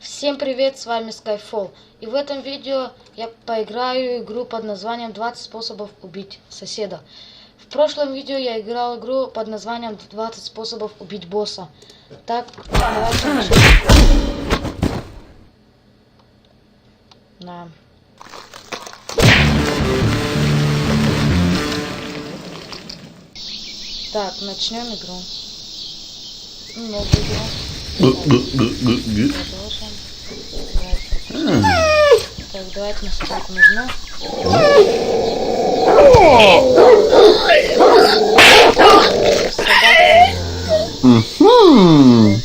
Всем привет, с вами Skyfall. И в этом видео я поиграю игру под названием 20 способов убить соседа. В прошлом видео я играл игру под названием 20 способов убить босса. Так, давайте начнем. Да. Так, начнем игру. Новую игру. Продолжим. Так, давайте на старт нажмем.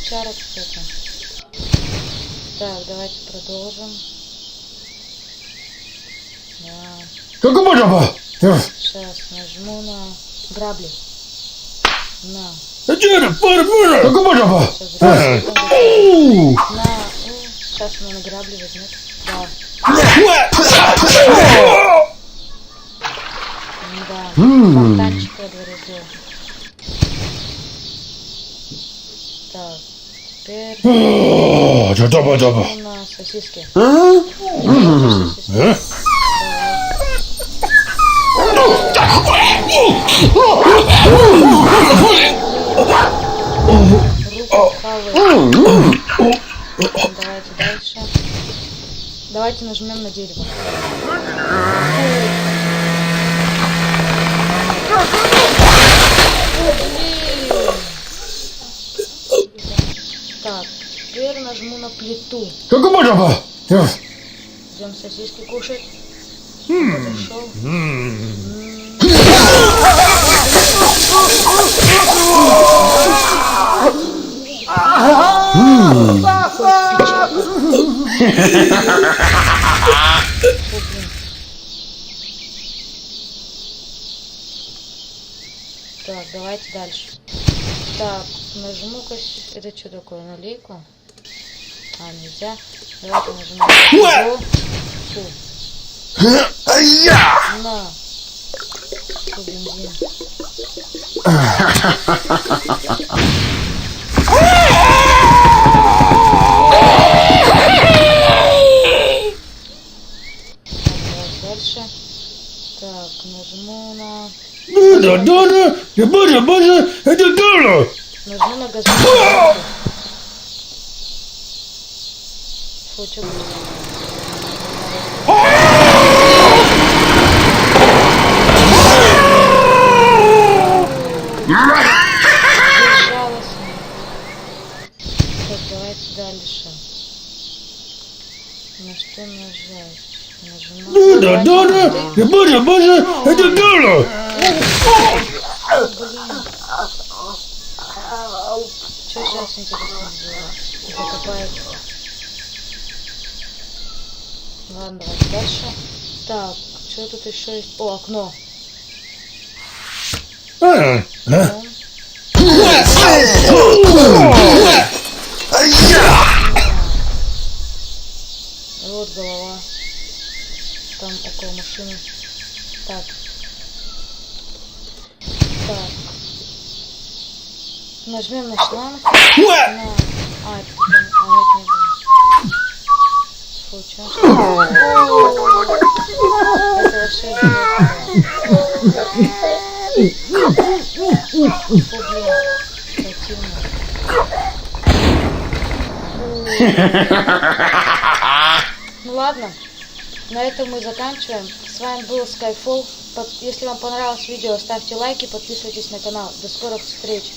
Чара какая-то. Так, давайте продолжим. Да. Сейчас нажму на грабли. На. Сейчас он на грабли возьмет. Да. Да. Фонтанчик во дворе сделал. Так. Теперь на сосиски. Давайте дальше. Давайте нажмем на дерево. Так, теперь нажму на плиту. Идем сосиски кушать. Подошел. Так, давайте дальше. Так, нажму-ка. Это что такое? Налейку? А, нельзя. Давайте нажмем. Фу. На. Фу, бензин. Дальше. Так, нажму на... Нажму на газовую. Фу, что будет? Безжалостно. Так, давайте дальше. На что нажать? Что сейчас интересно сделать? Закопается. Ладно, давайте дальше. Так, что тут еще есть? О, окно. Вот голова. Там около машины. Так. Так. Нажмем на шланг. А, это нет, не было. Фу, это вообще противно. Ну ладно, на этом мы заканчиваем. С вами был Skyfall. Если вам понравилось видео, ставьте лайки, подписывайтесь на канал. До скорых встреч!